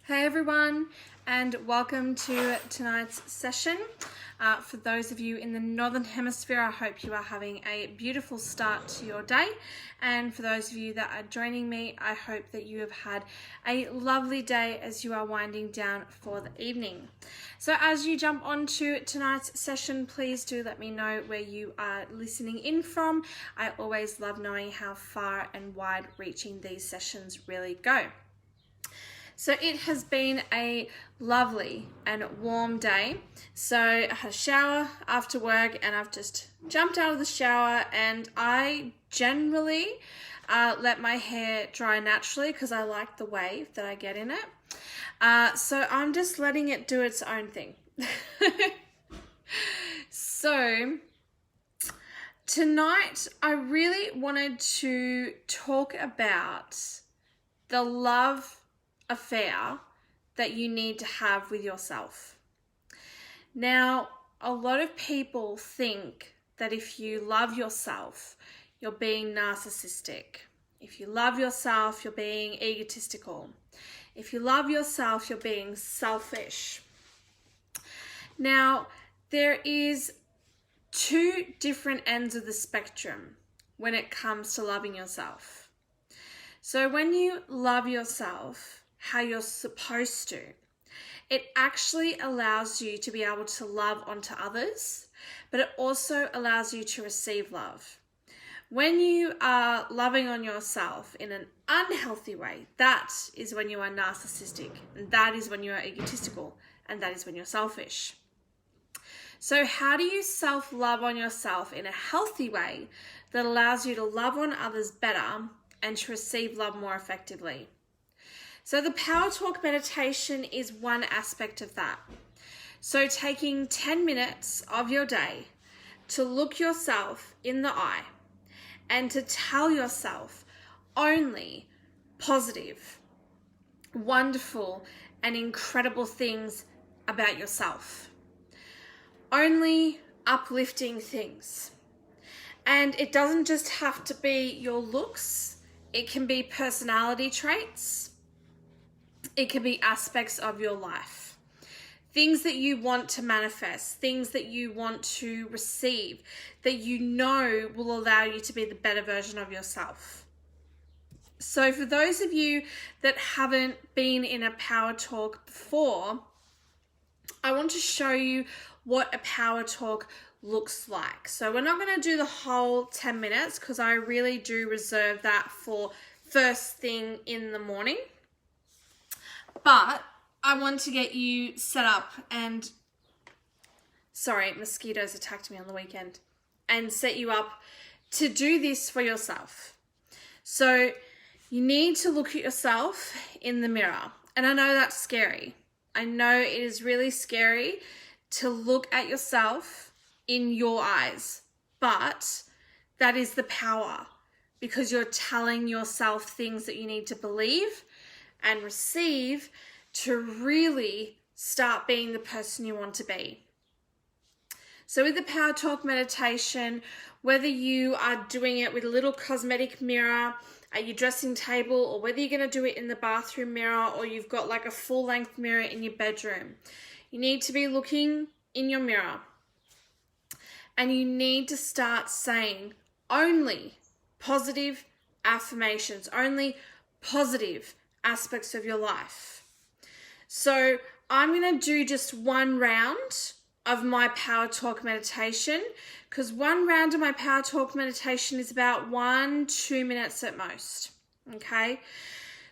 Hey everyone, and welcome to tonight's session. For those of you in the Northern Hemisphere, I hope you are having a beautiful start to your day. And for those of you that are joining me, I hope that you have had a lovely day as you are winding down for the evening. So as you jump onto tonight's session, please do let me know where you are listening in from. I always love knowing how far and wide reaching these sessions really go. So it has been a lovely and warm day. So I had a shower after work and I've just jumped out of the shower, and I generally let my hair dry naturally because I like the wave that I get in it. So I'm just letting it do its own thing. So tonight I really wanted to talk about the love affair that you need to have with yourself. Now, a lot of people think that if you love yourself, you're being narcissistic. If you love yourself, you're being egotistical. If you love yourself, you're being selfish. Now, there is two different ends of the spectrum when it comes to loving yourself. So when you love yourself how you're supposed to, it actually allows you to be able to love onto others, but it also allows you to receive love. When you are loving on yourself in an unhealthy way, that is when you are narcissistic, and that is when you are egotistical, and that is when you're selfish. So how do you self-love on yourself in a healthy way that allows you to love on others better and to receive love more effectively? So the Power Talk meditation is one aspect of that. So taking 10 minutes of your day to look yourself in the eye and to tell yourself only positive, wonderful, and incredible things about yourself. Only uplifting things. And it doesn't just have to be your looks. It can be personality traits. It can be aspects of your life, things that you want to manifest, things that you want to receive, that you know will allow you to be the better version of yourself. So for those of you that haven't been in a Power Talk before, I want to show you what a Power Talk looks like. So we're not going to do the whole 10 minutes because I really do reserve that for first thing in the morning. But I want to get you set up and, mosquitoes attacked me on the weekend, and set you up to do this for yourself. So you need to look at yourself in the mirror. And I know that's scary. I know it is really scary to look at yourself in your eyes, but that is the power, because you're telling yourself things that you need to believe and receive to really start being the person you want to be. So with the Power Talk meditation, whether you are doing it with a little cosmetic mirror at your dressing table, or whether you're going to do it in the bathroom mirror, or you've got like a full-length mirror in your bedroom, you need to be looking in your mirror and you need to start saying only positive affirmations, only positive aspects of your life. So I'm going to do just one round of my Power Talk meditation, because one round of my Power Talk meditation is about 1-2 minutes at most. Okay,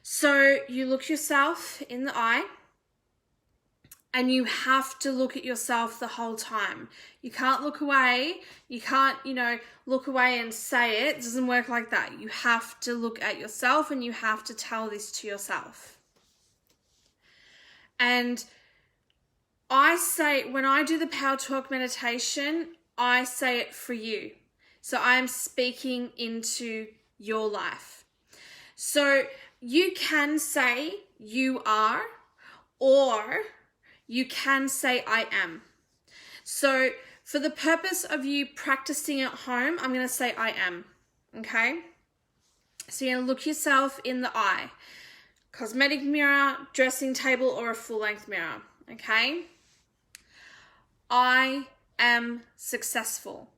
so you look yourself in the eye and you have to look at yourself the whole time. You can't look away. You can't, look away and say it. It doesn't work like that. You have to look at yourself and you have to tell this to yourself. And I say, when I do the Power Talk meditation, I say it for you. So I am speaking into your life. So you can say you are, or you can say I am. So for the purpose of you practicing at home, I'm going to say I am. Okay? So you're going to look yourself in the eye. cosmetic mirror, dressing table, or a full-length mirror, okay? I am successful.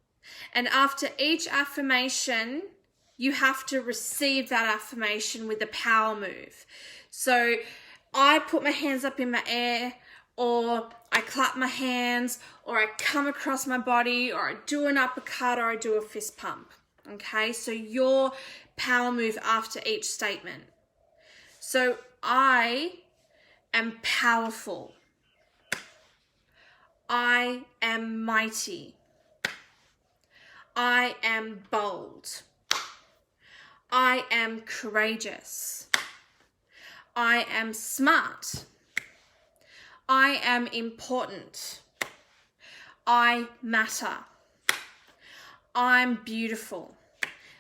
And after each affirmation, you have to receive that affirmation with a power move. So I put my hands up in my air, or I clap my hands, or I come across my body, or I do an uppercut, or I do a fist pump. Okay, so your power move after each statement. So I am powerful. I am mighty. I am bold. I am courageous. I am smart. I am important. I matter. I'm beautiful.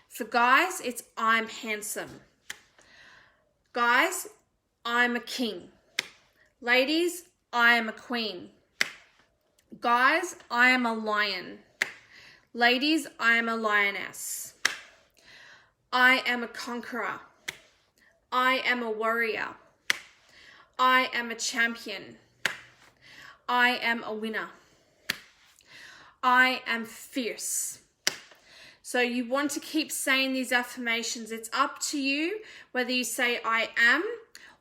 For guys, it's I'm handsome. Guys, I'm a king. Ladies, I am a queen. Guys, I am a lion. Ladies, I am a lioness. I am a conqueror. I am a warrior. I am a champion. I am a winner. I am fierce. So you want to keep saying these affirmations. It's up to you whether you say I am,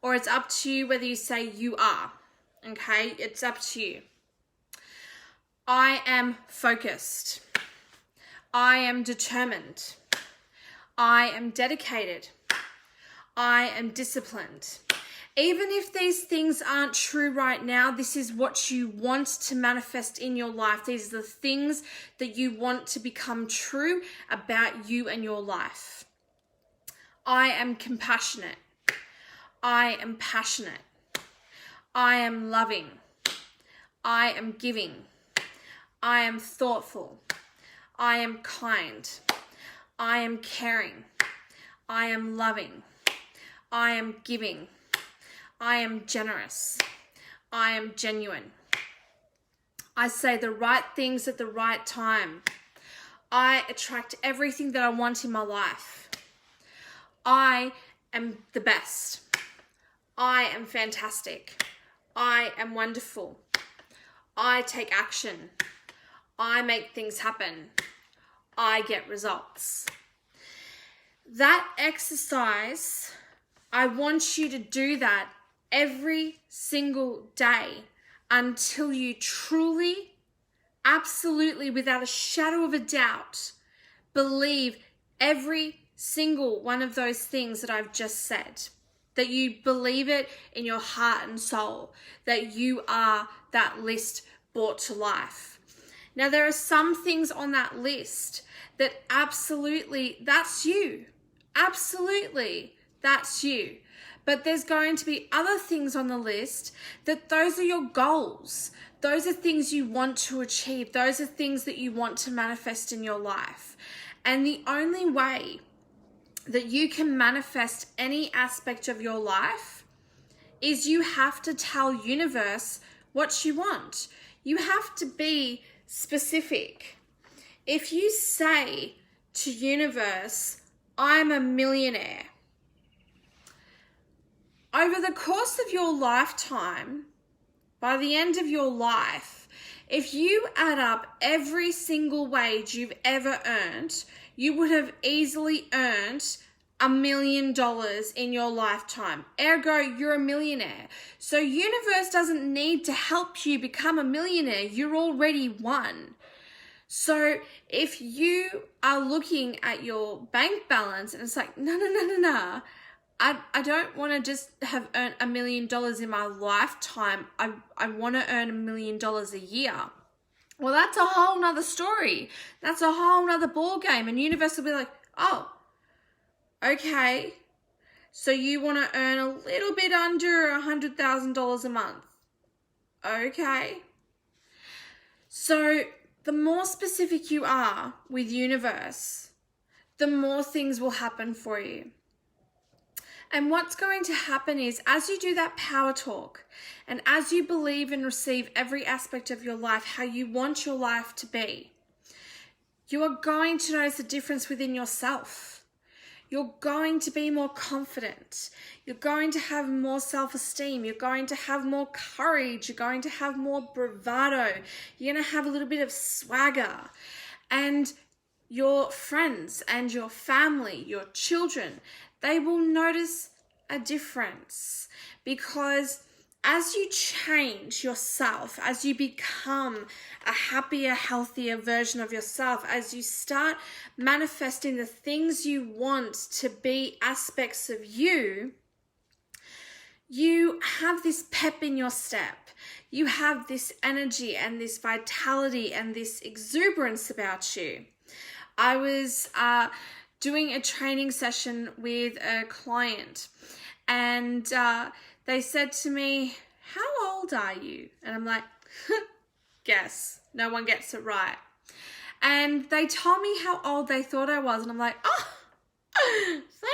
or it's up to you whether you say you are. Okay, it's up to you. I am focused. I am determined. I am dedicated. I am disciplined. Even if these things aren't true right now, this is what you want to manifest in your life. These are the things that you want to become true about you and your life. I am compassionate. I am passionate. I am loving. I am giving. I am thoughtful. I am kind. I am caring. I am loving. I am giving. I am generous. I am genuine. I say the right things at the right time. I attract everything that I want in my life. I am the best. I am fantastic. I am wonderful. I take action. I make things happen. I get results. That exercise, I want you to do that every single day until you truly, absolutely, without a shadow of a doubt, believe every single one of those things that I've just said. That you believe it in your heart and soul, that you are that list brought to life. Now, there are some things on that list that absolutely, that's you. Absolutely, that's you. But there's going to be other things on the list that those are your goals. Those are things you want to achieve. Those are things that you want to manifest in your life. And the only way that you can manifest any aspect of your life is you have to tell universe what you want. You have to be specific. If you say to universe, I'm a millionaire, over the course of your lifetime, by the end of your life, if you add up every single wage you've ever earned, you would have easily earned $1 million in your lifetime. Ergo, you're a millionaire. So universe doesn't need to help you become a millionaire. You're already one. So if you are looking at your bank balance and it's like, no. I don't want to just have earned $1 million in my lifetime. I want to earn $1 million a year. Well, that's a whole nother story. That's a whole nother ball game. And universe will be like, oh, okay. So you want to earn a little bit under $100,000 a month. Okay. So the more specific you are with universe, the more things will happen for you. And what's going to happen is as you do that power talk and as you believe and receive every aspect of your life, how you want your life to be, you are going to notice the difference within yourself. you're going to be more confident. You're going to have more self-esteem. You're going to have more courage. You're going to have more bravado. You're going to have a little bit of swagger. And your friends and your family, your children, they will notice a difference, because as you change yourself, as you become a happier, healthier version of yourself, as you start manifesting the things you want to be aspects of you, you have this pep in your step. You have this energy and this vitality and this exuberance about you. I was doing a training session with a client, and they said to me, "How old are you?" And I'm like, guess. No one gets it right. And they told me how old they thought I was, and I'm like, oh,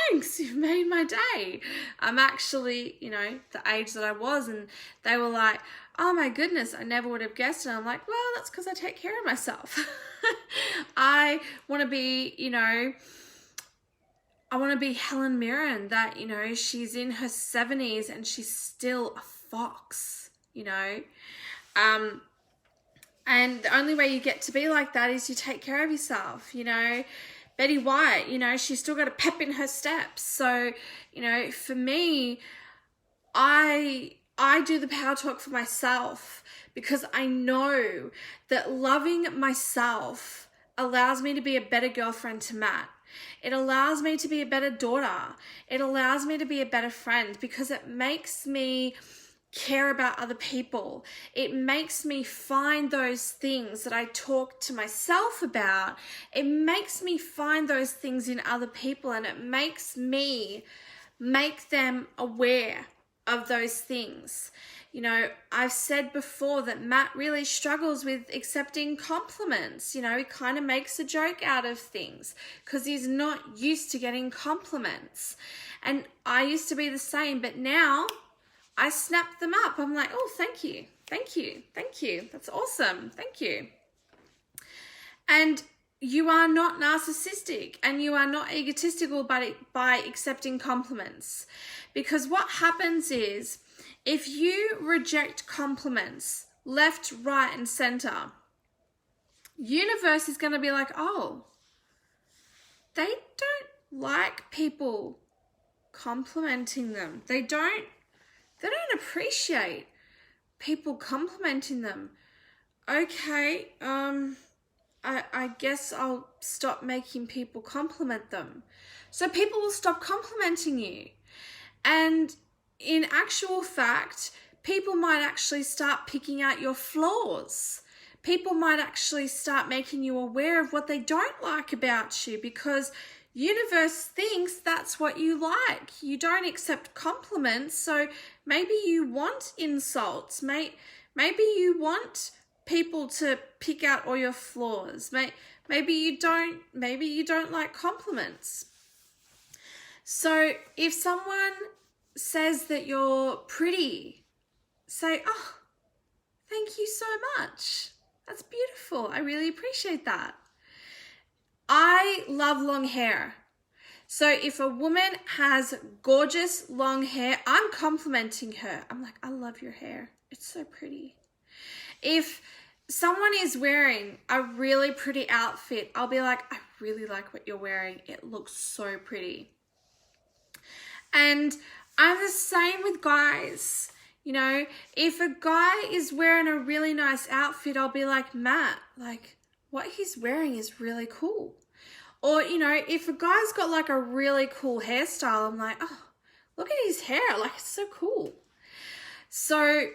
thanks, you've made my day. I'm actually, the age that I was, and they were like, oh my goodness, I never would have guessed. And I'm like, well, that's because I take care of myself. I want to be, I want to be Helen Mirren, that, she's in her 70s and she's still a fox, and the only way you get to be like that is you take care of yourself, Betty White, she's still got a pep in her steps. So, for me, I do the power talk for myself, because I know that loving myself allows me to be a better girlfriend to Matt. It allows me to be a better daughter. It allows me to be a better friend, because it makes me care about other people. It makes me find those things that I talk to myself about. It makes me find those things in other people, and it makes me make them aware of those things. I've said before that Matt really struggles with accepting compliments. He kind of makes a joke out of things because he's not used to getting compliments. And I used to be the same, but now I snap them up. I'm like, oh, thank you. Thank you. Thank you. That's awesome. Thank you. And you are not narcissistic, and you are not egotistical by accepting compliments. Because what happens is, if you reject compliments left, right, and center, universe is going to be like, oh, they don't like people complimenting them. They don't appreciate people complimenting them. Okay, I guess I'll stop making people compliment them. So people will stop complimenting you. And in actual fact, people might actually start picking out your flaws. People might actually start making you aware of what they don't like about you, because universe thinks that's what you like. You don't accept compliments, so maybe you want insults. Maybe you want people to pick out all your flaws. Maybe you don't like compliments. So if someone says that you're pretty, say, oh, thank you so much. That's beautiful. I really appreciate that. I love long hair. So if a woman has gorgeous long hair, I'm complimenting her. I'm like, I love your hair. It's so pretty. If someone is wearing a really pretty outfit, I'll be like, I really like what you're wearing. It looks so pretty. And I'm the same with guys. If a guy is wearing a really nice outfit, I'll be like, Matt, like, what he's wearing is really cool. Or, if a guy's got like a really cool hairstyle, I'm like, oh, look at his hair. Like, it's so cool. So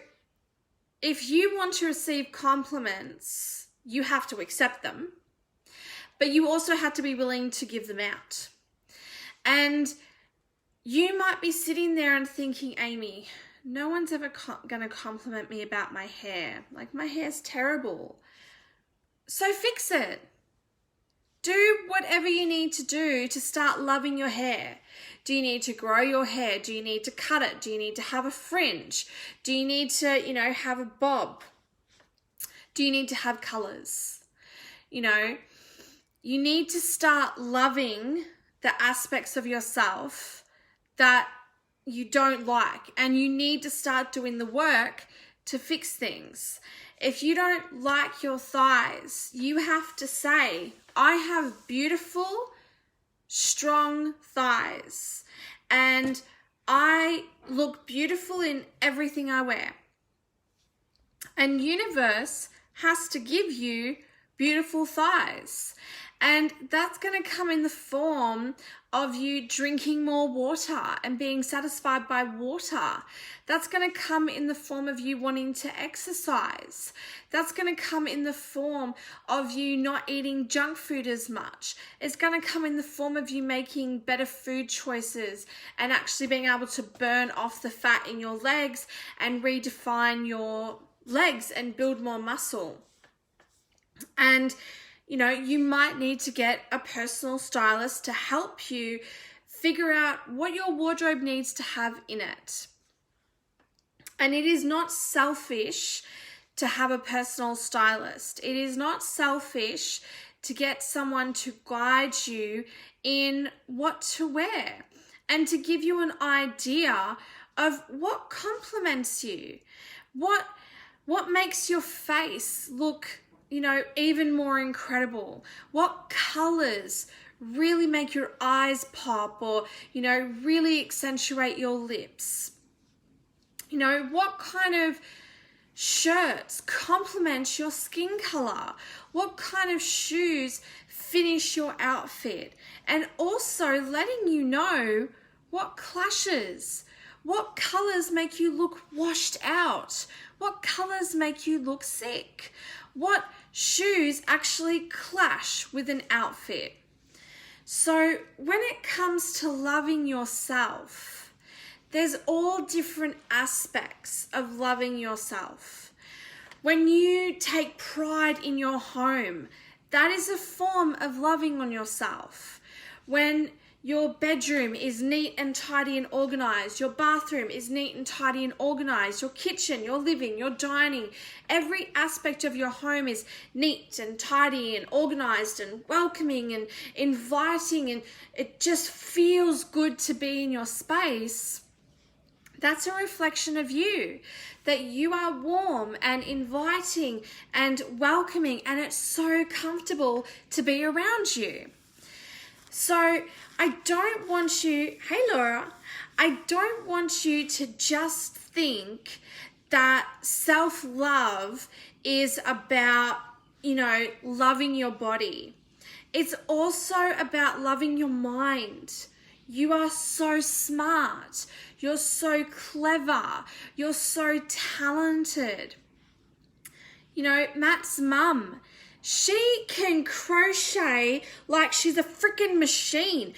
if you want to receive compliments, you have to accept them, but you also have to be willing to give them out. And you might be sitting there and thinking, Amy, no one's ever going to compliment me about my hair. Like, my hair's terrible. So fix it. Do whatever you need to do to start loving your hair. Do you need to grow your hair? Do you need to cut it? Do you need to have a fringe? Do you need to, have a bob? Do you need to have colors? You need to start loving the aspects of yourself that you don't like, and you need to start doing the work to fix things. If you don't like your thighs, you have to say, I have beautiful, strong thighs, and I look beautiful in everything I wear. And universe has to give you beautiful thighs. And that's going to come in the form of you drinking more water and being satisfied by water. That's going to come in the form of you wanting to exercise. That's going to come in the form of you not eating junk food as much. It's going to come in the form of you making better food choices and actually being able to burn off the fat in your legs and redefine your legs and build more muscle. And you might need to get a personal stylist to help you figure out what your wardrobe needs to have in it. And it is not selfish to have a personal stylist. It is not selfish to get someone to guide you in what to wear and to give you an idea of what complements you, what makes your face look even more incredible. What colors really make your eyes pop or, really accentuate your lips? What kind of shirts complement your skin color? What kind of shoes finish your outfit? And also letting you know what clashes. What colors make you look washed out? What colors make you look sick? What shoes actually clash with an outfit? So when it comes to loving yourself, there's all different aspects of loving yourself. When you take pride in your home, that is a form of loving on yourself. When your bedroom is neat and tidy and organized, your bathroom is neat and tidy and organized, your kitchen, your living, your dining, every aspect of your home is neat and tidy and organized and welcoming and inviting, and it just feels good to be in your space. That's a reflection of you, that you are warm and inviting and welcoming, and it's so comfortable to be around you. So I don't want you, hey Laura, I don't want you to just think that self-love is about, loving your body. It's also about loving your mind. You are so smart. You're so clever. You're so talented. Matt's mum, she can crochet like she's a freaking machine.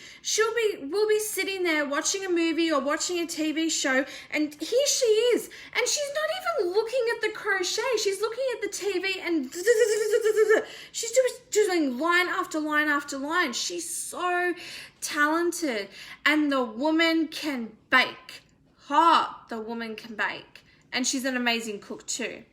We'll be sitting there watching a movie or watching a TV show, and here she is. And she's not even looking at the crochet. She's looking at the TV and she's doing line after line after line. She's so talented. And the woman can bake. The woman can bake. And she's an amazing cook too.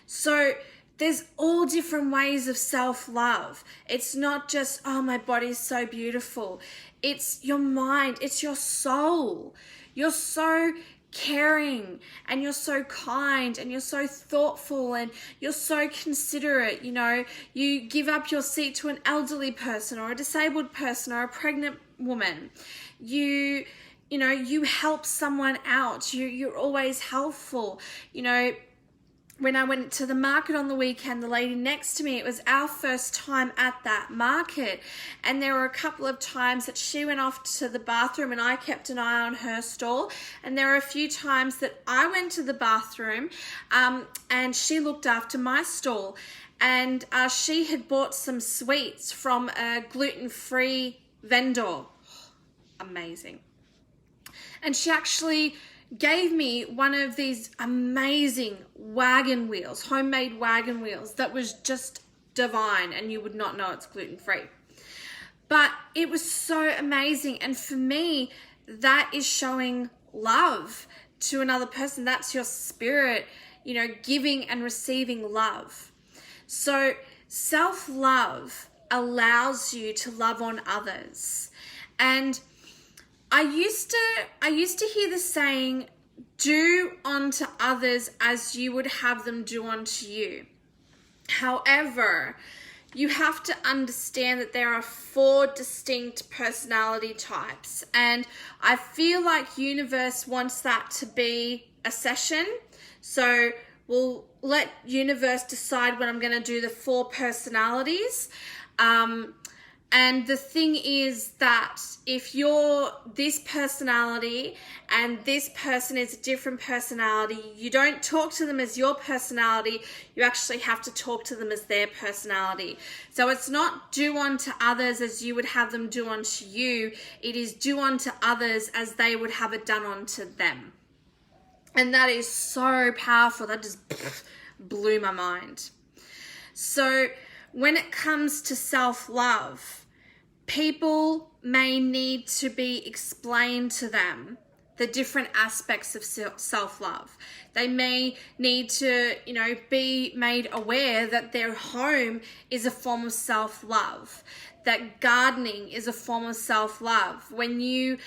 So there's all different ways of self-love. It's not just, oh, my body's so beautiful. It's your mind. It's your soul. You're so caring and you're so kind and you're so thoughtful and you're so considerate. You give up your seat to an elderly person or a disabled person or a pregnant woman. You help someone out. You're always helpful. When I went to the market on the weekend, the lady next to me, it was our first time at that market. And there were a couple of times that she went off to the bathroom and I kept an eye on her stall. And there were a few times that I went to the bathroom and she looked after my stall. And she had bought some sweets from a gluten-free vendor. Amazing. And she actually gave me one of these amazing wagon wheels, homemade wagon wheels, that was just divine, and you would not know it's gluten-free. But it was so amazing, and for me, that is showing love to another person. That's your spirit, giving and receiving love. So self-love allows you to love on others. And I used to hear the saying, do unto others as you would have them do unto you. However, you have to understand that there are 4 distinct personality types, and I feel like universe wants that to be a session. So we'll let universe decide when I'm going to do the 4 personalities. And the thing is that if you're this personality and this person is a different personality, you don't talk to them as your personality, you actually have to talk to them as their personality. So it's not do unto others as you would have them do unto you, it is do unto others as they would have it done unto them. And that is so powerful, that just blew my mind. So when it comes to self-love, people may need to be explained to them the different aspects of self-love. They may need to, be made aware that their home is a form of self-love, that gardening is a form of self-love. When you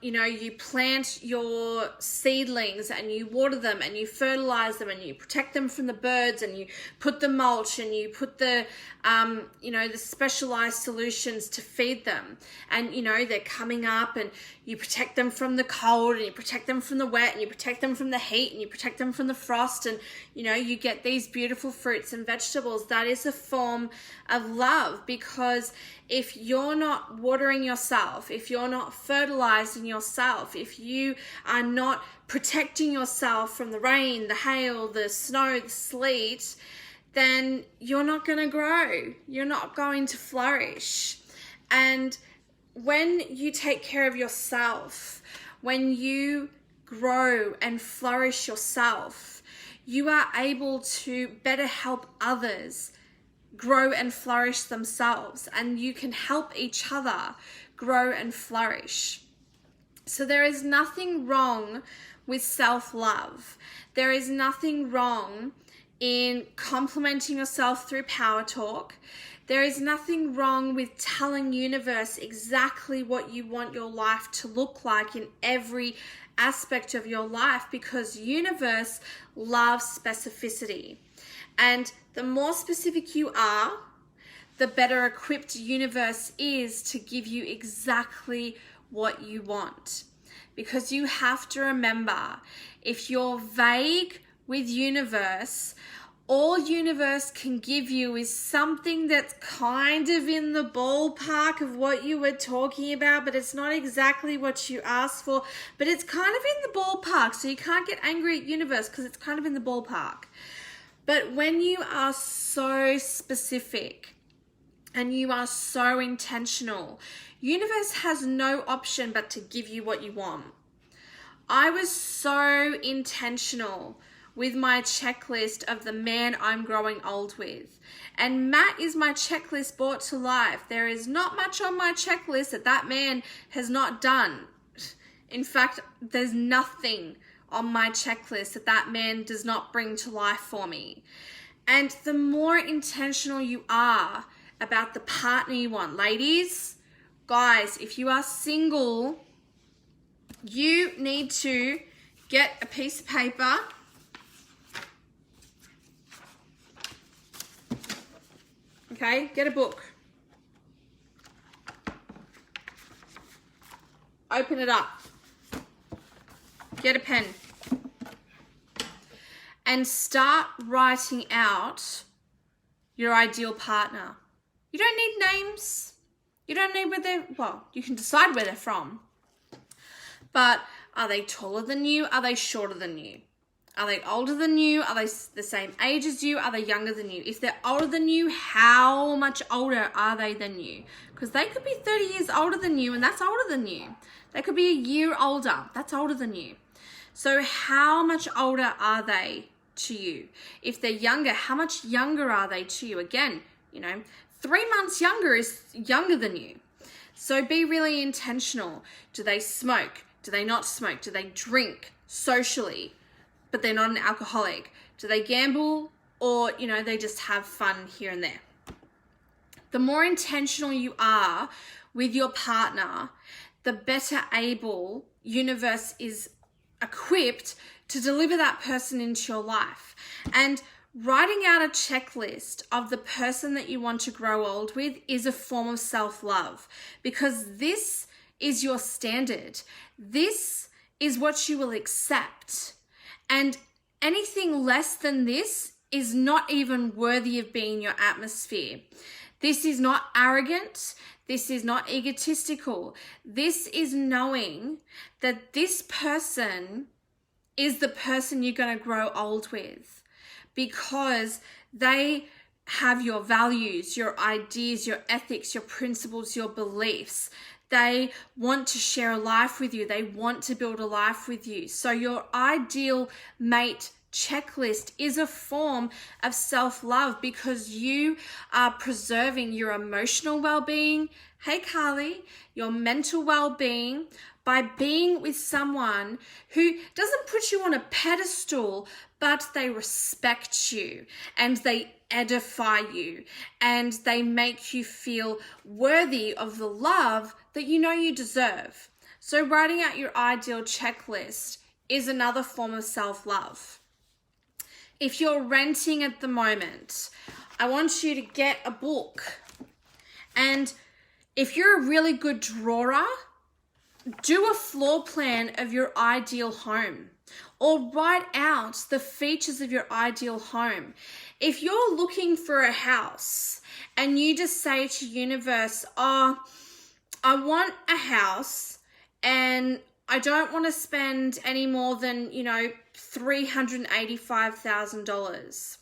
you plant your seedlings and you water them and you fertilize them and you protect them from the birds and you put the mulch and you put the the specialized solutions to feed them, and they're coming up, and you protect them from the cold and you protect them from the wet and you protect them from the heat and you protect them from the frost, and you get these beautiful fruits and vegetables. That is a form of love, because if you're not watering yourself, if you're not fertilizing yourself, if you are not protecting yourself from the rain, the hail, the snow, the sleet, then you're not going to grow. You're not going to flourish. And when you take care of yourself, when you grow and flourish yourself, you are able to better help others grow and flourish themselves, and you can help each other grow and flourish. So there is nothing wrong with self-love. There is nothing wrong in complimenting yourself through power talk. There is nothing wrong with telling universe exactly what you want your life to look like in every aspect of your life, because universe loves specificity. And the more specific you are, the better equipped universe is to give you exactly what you want. Because you have to remember, if you're vague with universe, all universe can give you is something that's kind of in the ballpark of what you were talking about, but it's not exactly what you asked for, but it's kind of in the ballpark. So you can't get angry at universe because it's kind of in the ballpark. But when you are so specific and you are so intentional, universe has no option but to give you what you want. I was so intentional with my checklist of the man I'm growing old with. And Matt is my checklist brought to life. There is not much on my checklist that man has not done. In fact, there's nothing on my checklist that man does not bring to life for me. And the more intentional you are about the partner you want, ladies, guys, if you are single, you need to get a piece of paper, okay, get a book, open it up, get a pen, and start writing out your ideal partner. You don't need names. You don't need you can decide where they're from. But are they taller than you? Are they shorter than you? Are they older than you? Are they the same age as you? Are they younger than you? If they're older than you, how much older are they than you? Because they could be 30 years older than you, and that's older than you. They could be a year older. That's older than you. So how much older are they to you? If they're younger, how much younger are they to you? Again, 3 months younger is younger than you. So be really intentional. Do they smoke? Do they not smoke? Do they drink socially, but they're not an alcoholic? Do they gamble, or, they just have fun here and there? The more intentional you are with your partner, the better able universe is equipped to deliver that person into your life. And writing out a checklist of the person that you want to grow old with is a form of self-love, because this is your standard. This is what you will accept. And anything less than this is not even worthy of being your atmosphere. This is not arrogant. This is not egotistical. This is knowing that this person is the person you're going to grow old with, because they have your values, your ideas, your ethics, your principles, your beliefs. They want to share a life with you. They want to build a life with you. So your ideal mate checklist is a form of self-love, because you are preserving your emotional well-being, hey Carly, your mental well-being, by being with someone who doesn't put you on a pedestal, but they respect you and they edify you and they make you feel worthy of the love that you know you deserve. So writing out your ideal checklist is another form of self-love. If you're renting at the moment, I want you to get a book. And if you're a really good drawer, do a floor plan of your ideal home, or write out the features of your ideal home. If you're looking for a house and you just say to universe, oh, I want a house and I don't want to spend any more than, $385,000.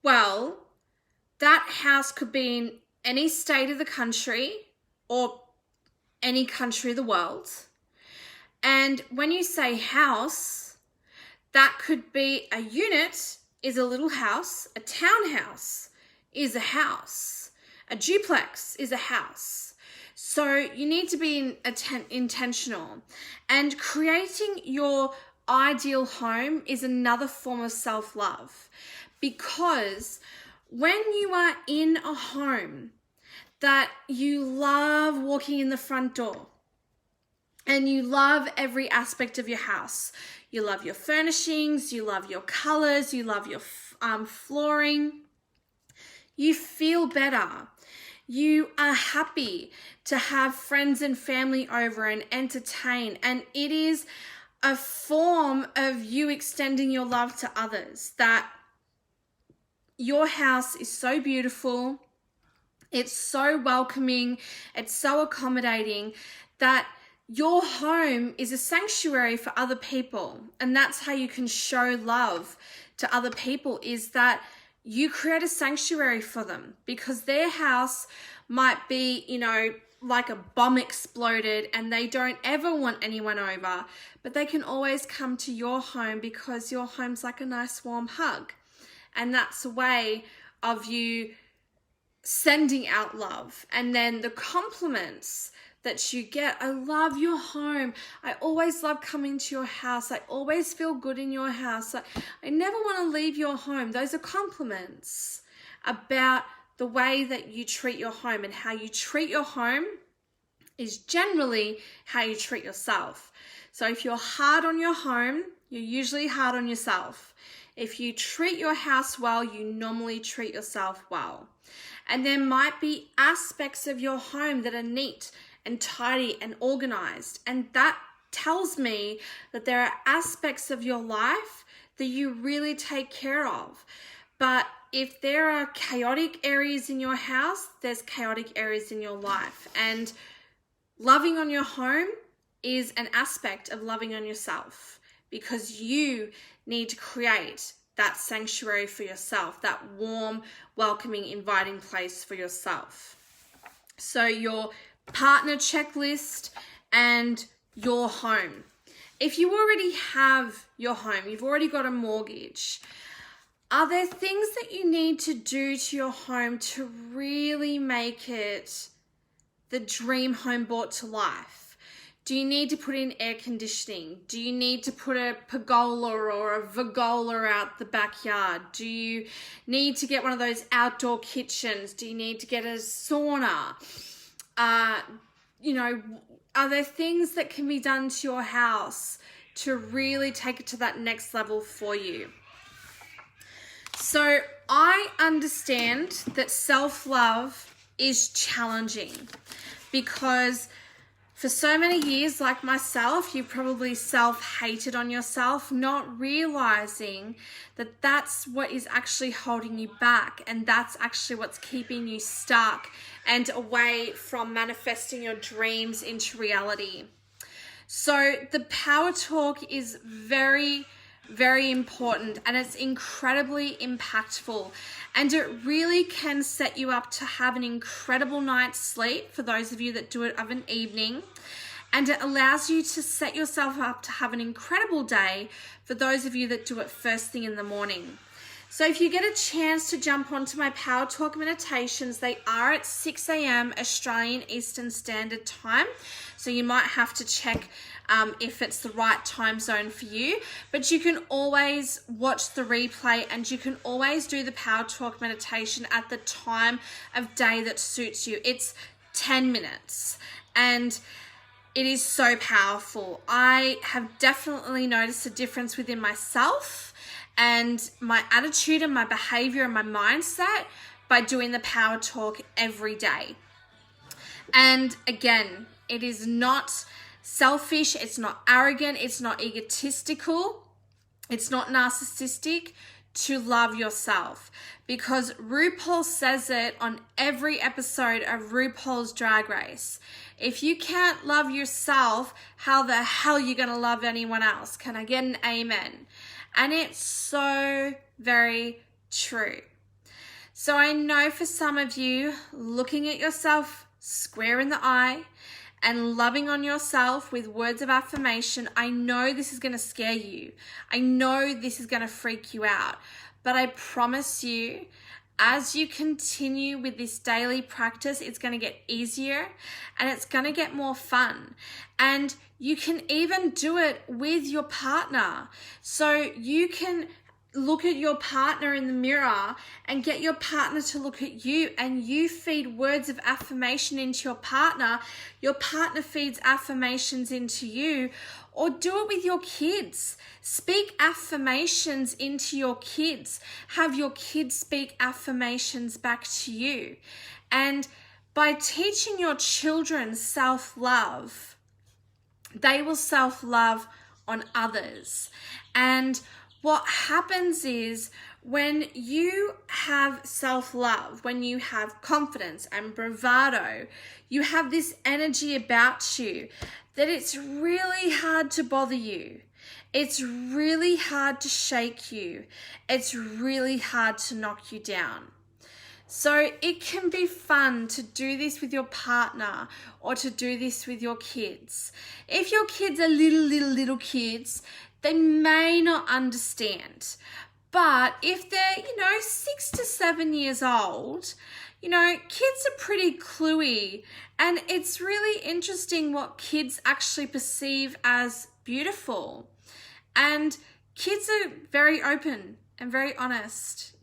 Well, that house could be in any state of the country or any country of the world. And when you say house, that could be a unit is a little house, a townhouse is a house, a duplex is a house. So you need to be intentional. And creating your ideal home is another form of self-love, because when you are in a home that you love walking in the front door and you love every aspect of your house, you love your furnishings, you love your colors, you love your flooring, you feel better. You are happy to have friends and family over and entertain, and it is a form of you extending your love to others, that your house is so beautiful, it's so welcoming, it's so accommodating, that your home is a sanctuary for other people. And that's how you can show love to other people, is that you create a sanctuary for them, because their house might be, like a bomb exploded and they don't ever want anyone over, but they can always come to your home because your home's like a nice warm hug. And that's a way of you sending out love. And then the compliments that you get, I love your home, I always love coming to your house, I always feel good in your house, I never want to leave your home. Those are compliments about the way that you treat your home, and how you treat your home is generally how you treat yourself. So if you're hard on your home, you're usually hard on yourself. If you treat your house well, you normally treat yourself well. And there might be aspects of your home that are neat and tidy and organized, and that tells me that there are aspects of your life that you really take care of. But if there are chaotic areas in your house, there's chaotic areas in your life. And loving on your home is an aspect of loving on yourself, because you need to create that sanctuary for yourself, that warm, welcoming, inviting place for yourself. So your partner checklist and your home. If you already have your home, you've already got a mortgage, are there things that you need to do to your home to really make it the dream home brought to life? Do you need to put in air conditioning? Do you need to put a pergola or a vagola out the backyard? Do you need to get one of those outdoor kitchens? Do you need to get a sauna? You know, are there things that can be done to your house to really take it to that next level for you? So I understand that self-love is challenging because for so many years, like myself, you probably self-hated on yourself, not realizing that that's what is actually holding you back, and that's actually what's keeping you stuck and away from manifesting your dreams into reality. So the power talk is very, very important, and it's incredibly impactful, and it really can set you up to have an incredible night's sleep for those of you that do it of an evening, and it allows you to set yourself up to have an incredible day for those of you that do it first thing in the morning. So if you get a chance to jump onto my Power Talk meditations, they are at 6 a.m. Australian Eastern Standard Time. So you might have to check if it's the right time zone for you. But you can always watch the replay, and you can always do the Power Talk meditation at the time of day that suits you. It's 10 minutes and it is so powerful. I have definitely noticed a difference within myself and my attitude and my behavior and my mindset by doing the Power Talk every day. And again, it is not selfish, it's not arrogant, it's not egotistical, it's not narcissistic to love yourself, because RuPaul says it on every episode of RuPaul's Drag Race. If you can't love yourself, how the hell are you going to love anyone else? Can I get an amen? And it's so very true. So I know for some of you, looking at yourself square in the eye and loving on yourself with words of affirmation, I know this is going to scare you. I know this is going to freak you out. But I promise you, as you continue with this daily practice, it's going to get easier and it's going to get more fun. And you can even do it with your partner. So you can look at your partner in the mirror and get your partner to look at you, and you feed words of affirmation into your partner feeds affirmations into you. Or do it with your kids. Speak affirmations into your kids. Have your kids speak affirmations back to you. And by teaching your children self-love, they will self-love on others. And what happens is, when you have self-love, when you have confidence and bravado, you have this energy about you that it's really hard to bother you. It's really hard to shake you. It's really hard to knock you down. So it can be fun to do this with your partner or to do this with your kids. If your kids are little kids, they may not understand. But if they're, 6 to 7 years old, kids are pretty cluey, and it's really interesting what kids actually perceive as beautiful. And kids are very open and very honest,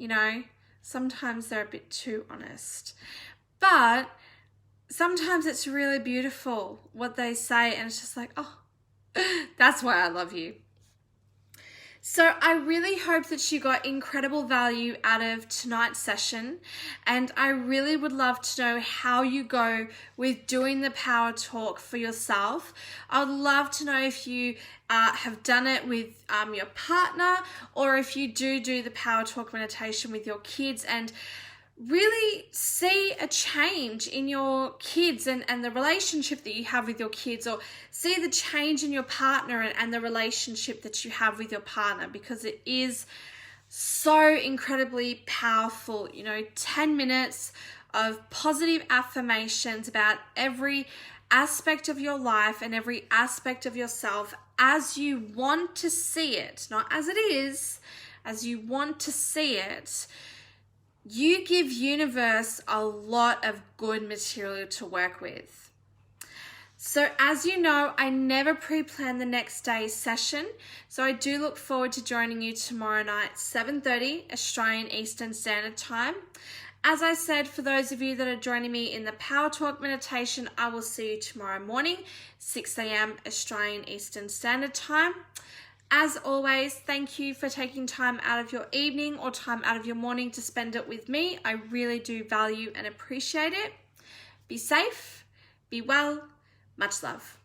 Sometimes they're a bit too honest. But sometimes it's really beautiful what they say, and it's just like, oh, that's why I love you. So I really hope that you got incredible value out of tonight's session, and I really would love to know how you go with doing the Power Talk for yourself. I would love to know if you have done it with your partner, or if you do the Power Talk meditation with your kids, and really see a change in your kids and the relationship that you have with your kids, or see the change in your partner and the relationship that you have with your partner, because it is so incredibly powerful. 10 minutes of positive affirmations about every aspect of your life and every aspect of yourself as you want to see it, not as it is, as you want to see it. You give universe a lot of good material to work with. So as you know, I never pre-plan the next day's session. So I do look forward to joining you tomorrow night, 7:30 Australian Eastern Standard Time. As I said, for those of you that are joining me in the Power Talk meditation, I will see you tomorrow morning, 6 a.m. Australian Eastern Standard Time. As always, thank you for taking time out of your evening or time out of your morning to spend it with me. I really do value and appreciate it. Be safe, be well, much love.